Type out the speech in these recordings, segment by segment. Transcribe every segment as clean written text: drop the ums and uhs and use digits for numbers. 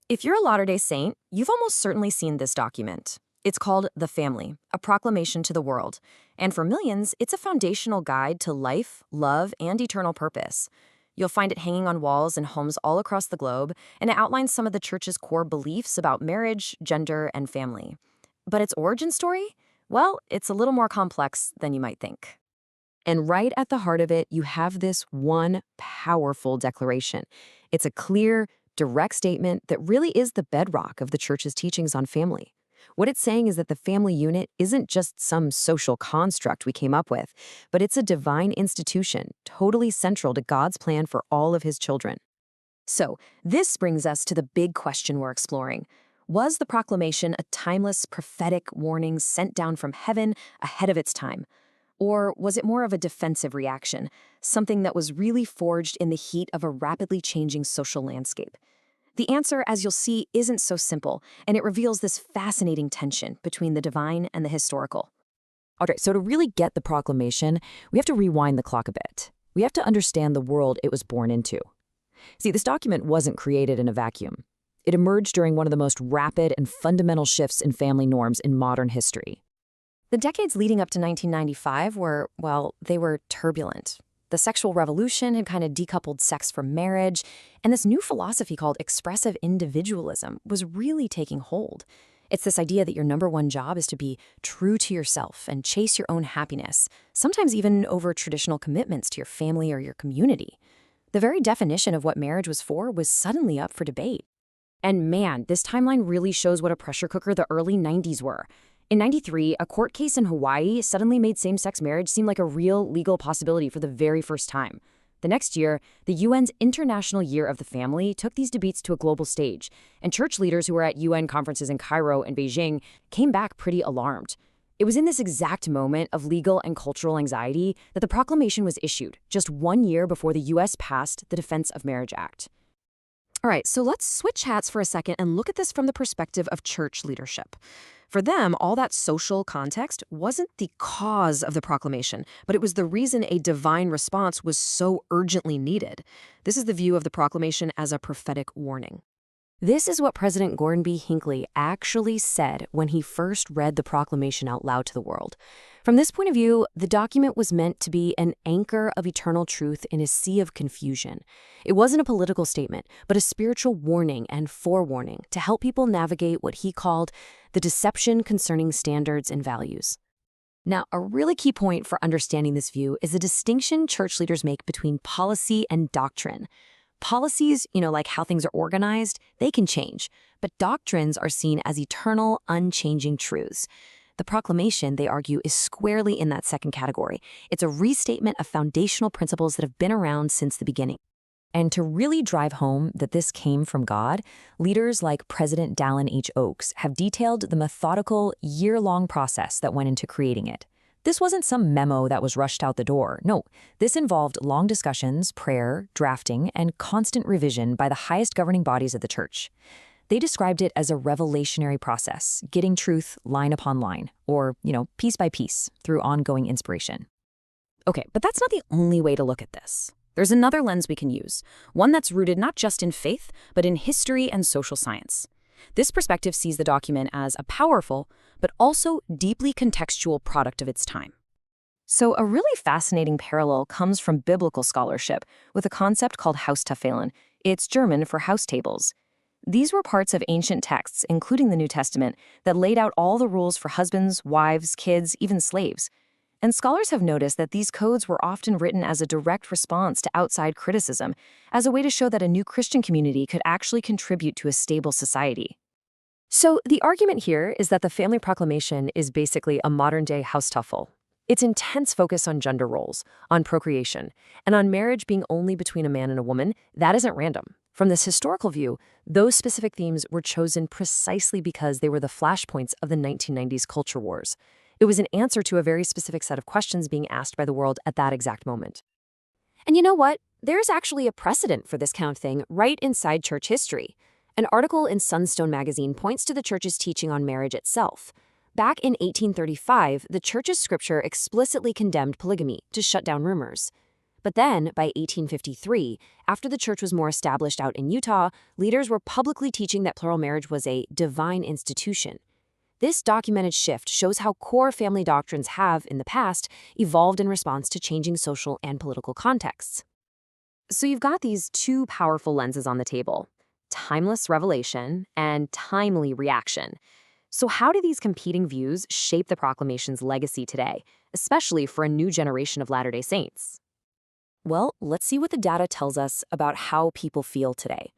If you're a Latter-day Saint, you've almost certainly seen this document. It's called The Family, a proclamation to the world. And for millions, it's a foundational guide to life, love, and eternal purpose. You'll find it hanging on walls in homes all across the globe, and it outlines some of the church's core beliefs about marriage, gender, and family. But its origin story? Well, it's a little more complex than you might think. And right at the heart of it, you have this one powerful declaration. It's a clear, direct statement that really is the bedrock of the church's teachings on family. What it's saying is that the family unit isn't just some social construct we came up with, but it's a divine institution, totally central to God's plan for all of his children. So, this brings us to the big question we're exploring. Was the proclamation a timeless prophetic warning sent down from heaven ahead of its time? Or was it more of a defensive reaction, something that was really forged in the heat of a rapidly changing social landscape? The answer, as you'll see, isn't so simple, and it reveals this fascinating tension between the divine and the historical. All right, so to really get the proclamation, we have to rewind the clock a bit. We have to understand the world it was born into. See, this document wasn't created in a vacuum. It emerged during one of the most rapid and fundamental shifts in family norms in modern history. The decades leading up to 1995 were, well, they were turbulent. The sexual revolution had kind of decoupled sex from marriage, and this new philosophy called expressive individualism was really taking hold. It's this idea that your number one job is to be true to yourself and chase your own happiness, sometimes even over traditional commitments to your family or your community. The very definition of what marriage was for was suddenly up for debate. And man, this timeline really shows what a pressure cooker the early 90s were. In '93, a court case in Hawaii suddenly made same-sex marriage seem like a real legal possibility for the very first time. The next year, the UN's International Year of the Family took these debates to a global stage, and church leaders who were at UN conferences in Cairo and Beijing came back pretty alarmed. It was in this exact moment of legal and cultural anxiety that the proclamation was issued, just 1 year before the US passed the Defense of Marriage Act. All right, so let's switch hats for a second and look at this from the perspective of church leadership. For them, all that social context wasn't the cause of the proclamation, but it was the reason a divine response was so urgently needed. This is the view of the proclamation as a prophetic warning. This is what President Gordon B. Hinckley actually said when he first read the proclamation out loud to the world. From this point of view, the document was meant to be an anchor of eternal truth in a sea of confusion. It wasn't a political statement, but a spiritual warning and forewarning to help people navigate what he called the deception concerning standards and values. Now, a really key point for understanding this view is the distinction church leaders make between policy and doctrine. Policies, like how things are organized, they can change, but doctrines are seen as eternal, unchanging truths. The proclamation, they argue, is squarely in that second category. It's a restatement of foundational principles that have been around since the beginning. And to really drive home that this came from God, leaders like President Dallin H. Oaks have detailed the methodical, year-long process that went into creating it. This wasn't some memo that was rushed out the door. No, this involved long discussions, prayer, drafting, and constant revision by the highest governing bodies of the church. They described it as a revelationary process, getting truth line upon line, or, piece by piece, through ongoing inspiration. Okay, but that's not the only way to look at this. There's another lens we can use, one that's rooted not just in faith, but in history and social science. This perspective sees the document as a powerful, but also deeply contextual product of its time. So a really fascinating parallel comes from biblical scholarship with a concept called Haustafelen. It's German for house tables. These were parts of ancient texts, including the New Testament, that laid out all the rules for husbands, wives, kids, even slaves. And scholars have noticed that these codes were often written as a direct response to outside criticism, as a way to show that a new Christian community could actually contribute to a stable society. So the argument here is that the Family Proclamation is basically a modern-day Haustafel. Its intense focus on gender roles, on procreation, and on marriage being only between a man and a woman, that isn't random. From this historical view, those specific themes were chosen precisely because they were the flashpoints of the 1990s culture wars. It was an answer to a very specific set of questions being asked by the world at that exact moment. And you know what? There's actually a precedent for this kind of thing right inside church history. An article in Sunstone magazine points to the church's teaching on marriage itself. Back in 1835, the church's scripture explicitly condemned polygamy to shut down rumors. But then, by 1853, after the church was more established out in Utah, leaders were publicly teaching that plural marriage was a divine institution. This documented shift shows how core family doctrines have, in the past, evolved in response to changing social and political contexts. So you've got these two powerful lenses on the table: timeless revelation and timely reaction. So, how do these competing views shape the proclamation's legacy today, especially for a new generation of Latter day Saints? Well, let's see what the data tells us about how people feel today.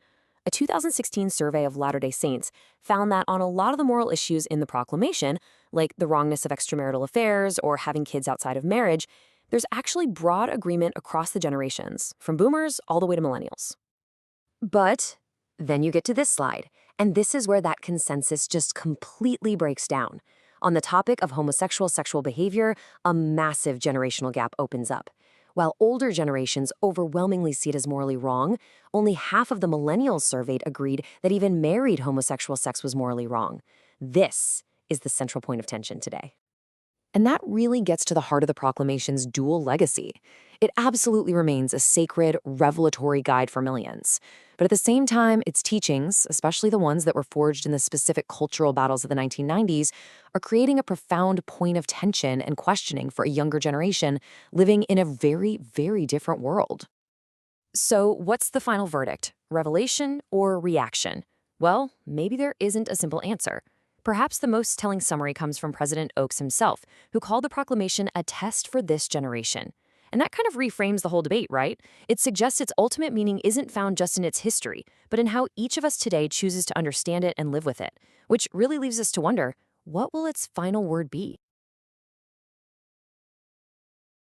A 2016 survey of Latter day Saints found that on a lot of the moral issues in the proclamation, like the wrongness of extramarital affairs or having kids outside of marriage, there's actually broad agreement across the generations, from boomers all the way to millennials. But then you get to this slide, and this is where that consensus just completely breaks down. On the topic of homosexual sexual behavior, a massive generational gap opens up. While older generations overwhelmingly see it as morally wrong, only half of the millennials surveyed agreed that even married homosexual sex was morally wrong. This is the central point of tension today. And that really gets to the heart of the proclamation's dual legacy. It absolutely remains a sacred, revelatory guide for millions. But at the same time, its teachings, especially the ones that were forged in the specific cultural battles of the 1990s, are creating a profound point of tension and questioning for a younger generation living in a very, very different world. So, what's the final verdict? Revelation or reaction? Well, maybe there isn't a simple answer. Perhaps the most telling summary comes from President Oaks himself, who called the proclamation a test for this generation. And that kind of reframes the whole debate, right? It suggests its ultimate meaning isn't found just in its history, but in how each of us today chooses to understand it and live with it, which really leaves us to wonder, what will its final word be?